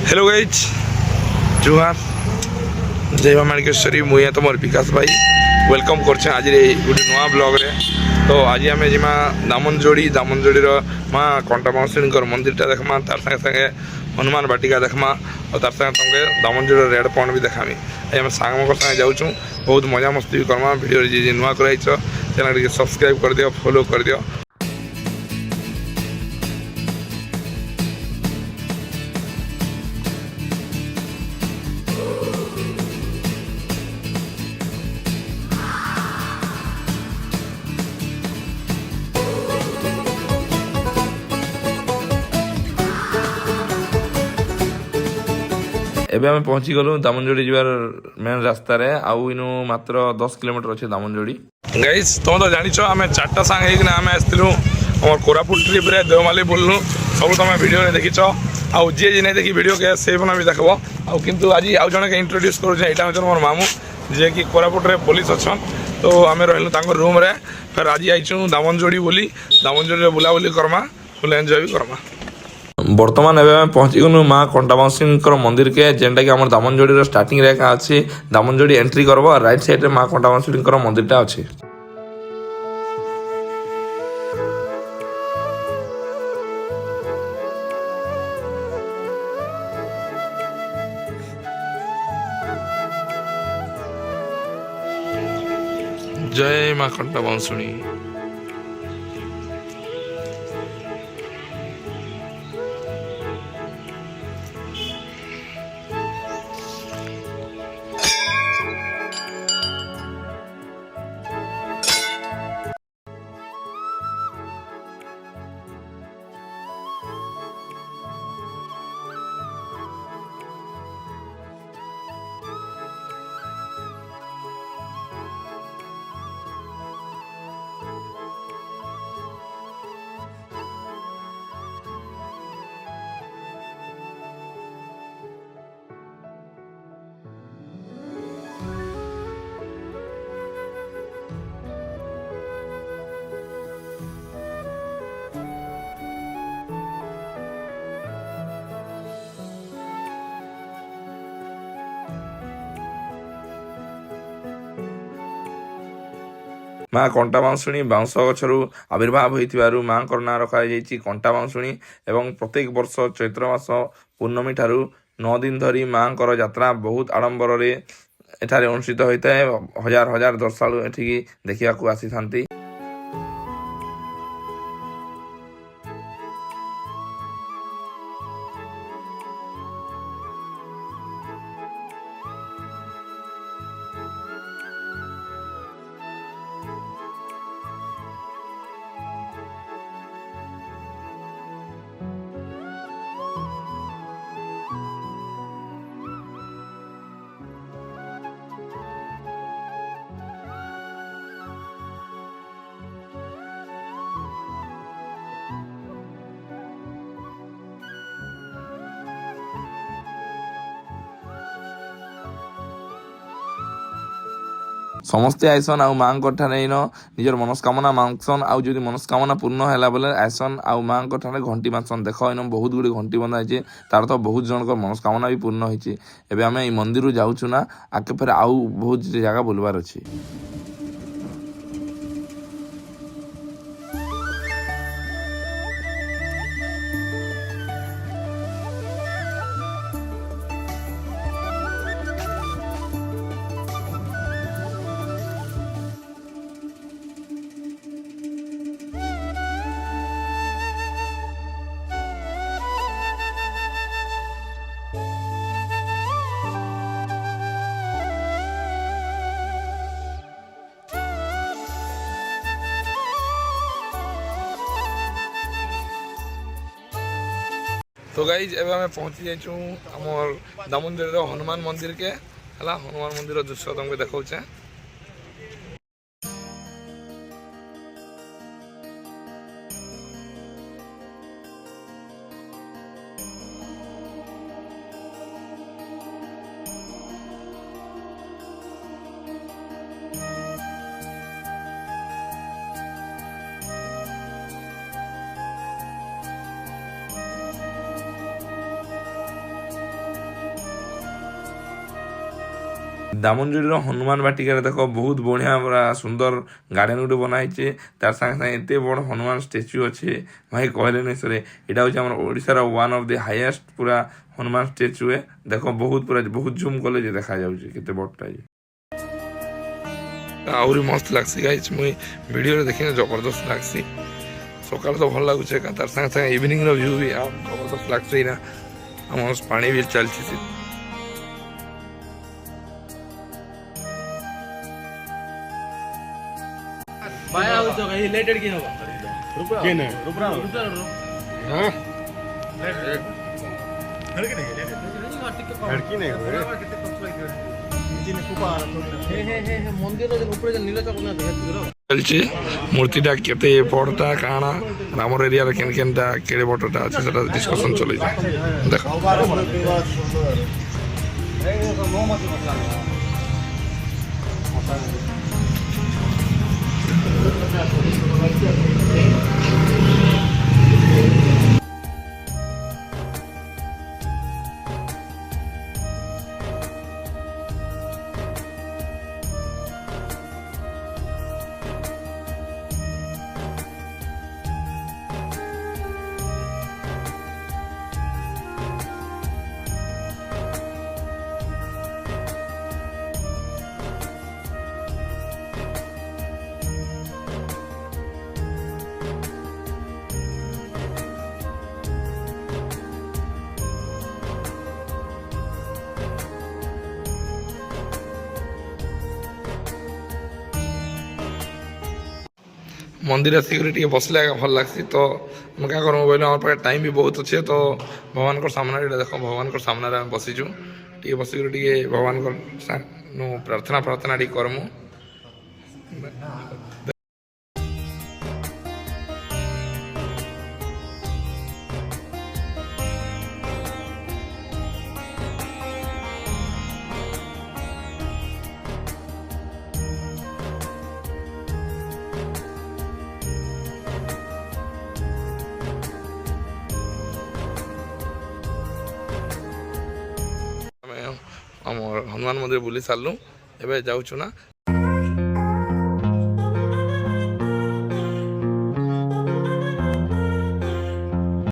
Hello guys जुहार जय मां माणिकेश्वरी मुझे तुम विकास भाई वेलकम कर आज गोटे नुआ ब्लॉग रे। तो आज आम जीमा दामनजोड़ी माँ कंटा माउसी मंदिरटा देखमा तार संगे संगे हनुमान बाटिका देखमा और तार संगे तुमके दामनजोड़ी रेड पॉइंट भी देखामी। आम सांग संगे जाऊँ बहुत मजा मस्ती भी करमा भिडियो जी नुआ कर चैनल सब्सक्राइब कर दियो फॉलो कर दियो। एबे आम पहुँची गलु दामनजोड़ी जबार मेन रास्ता रे आउ इनु मात्र 10 किलोमीटर अच्छे दामनजोड़ी। गाइस तुम तो जानिछ आम चार्टा सांग होना आम आसलु आम कोरापुट ट्रिप रे देवमाली बुलनु सब तुम वीडियो रे देखिछ आउ जी जी नहीं देखी वीडियो के से बना भी देखब आउ किंतु आज आउ जने के इंट्रोड्यूस करू एटा हचन मोर मामू जे कि कोरापुट रे पुलिस अछन। तो आम रहलु तांको रूम रे फिर आज आइछु दामनजोड़ी बोली दामनजोड़ी रे बुलाबुली करमा फुल एंजॉय भी करमा। बर्तमान एवं पहुँची गलु माँ कंटा माउसी मंदिर के जेनटा कि आम दामनजोड़ी स्टार्टिंग रे अच्छी दामनजोड़ी एंट्री करब राइट साइड रे माँ कंटा माउसी मंदिरटा अच्छी। जय माँ कंटा माउसी। माँ कंटा माउसी बाउंश गछरु आविर्भाव होइतिबारु माँ नाँ रखाଯାଇଛି कंटा माउसी एवं प्रत्येक वर्ष चैत्र मास पूर्णमी ठारू 9 दिन धरी माँ यात्रा बहुत आडंबर एठारे अनुष्ठित होता है। हजार हजार दर्शालु एठिकी देखिबाकू आसीथांती। समस्ते आइसन आउ माँ ठाने निजर मनस्कामना मांगसन आउ जदि मनस्कामना पूर्ण है बोले आइसन आउ माँ ठाने घंटी बांधसन। देख इन बहुत गुड़ी घंटी बंधा है तार तो बहुत जनक मनस्कामना भी पूर्ण होती। एबे आम ये मंदिर जाऊँ ना आगे फिर आउ बहुत जगह बुलवार अच्छी। तो गाइज एवं आम पहुँची जाइछू आमर दामनजोड़ी हनुमान मंदिर के हनुमान मंदिर दृश्य तुमको देखा। ଦାମନଯୋଡ଼ିର ହନୁମାନ ବାଟିକାରେ ଦେଖ ବହୁତ ବଢ଼ିଆ ପୁରା ସୁନ୍ଦର ଗାର୍ଡେନ ଗୋଟେ ବନା ହେଇଛେ ତାର ସାଙ୍ଗେ ସାଙ୍ଗେ ଏତେ ବଡ଼ ହନୁମାନ ଷ୍ଟାଚ୍ୟୁ ଅଛେ ଭାଇ କହିଲେ ନାଇଁ ସରେ ଏଇଟା ହଉଛି ଆମର ଓଡ଼ିଶାର ୱାନ୍ ଅଫ୍ ଦି ହାଇଏଷ୍ଟ ପୁରା ହନୁମାନ ଷ୍ଟାଚ୍ୟୁ ଏ ଦେଖ ବହୁତ ପୁରା ବହୁତ ଜୁମ୍ କଲେ ଯେ ଦେଖାଯାଉଛି କେତେ ବଡ଼ଟା ଯେ ଆହୁରି ମସ୍ତ ଲାଗ୍ସି ଗାଇସ୍ ମୁଇଁ ଭିଡ଼ିଓରେ ଦେଖିନେ ଜବରଦସ୍ତ ଲାଗ୍ସି ସକାଳେ ତ ଭଲ ଲାଗୁଛେ ତାର ସାଙ୍ଗେ ସାଙ୍ଗେ ଇଭିନିଂର ଭ୍ୟୁ ବି ଜବରଦସ୍ତ ଲାଗ୍ସି ନା ଆମର ପାଣି ବି ଚାଲିଛି ସେ बाया हो तो कहीं रिलेटेड की होगा के नहीं रुपरा हाँ लड़की नहीं हो रे हे मंदिर जो ऊपर जो नीला चौक ना देखिरो ଚାଲିଛି ମୂର୍ତ୍ତିଟା କେତେ ବଡ଼ଟା କାଣା ଆମର ଏରିଆରେ କେନ୍ କେନ୍ଟା କେଡ଼େ ବଡ଼ଟା ଅଛି ସେଟା ଡିସ୍କସନ୍ ଚଲେଇଛି ଦେଖ मंदिर आसिक बसले भल लग्सी तो मैं क्या करूँ बोले आम पाखे टाइम भी बहुत अच्छे तो भगवान सामने देख भगवान सामने बसीचु टे बसिक भगवान प्रार्थना प्रार्थना करमु हनुमान मंदिर बुली सारू एवं जाऊँ ना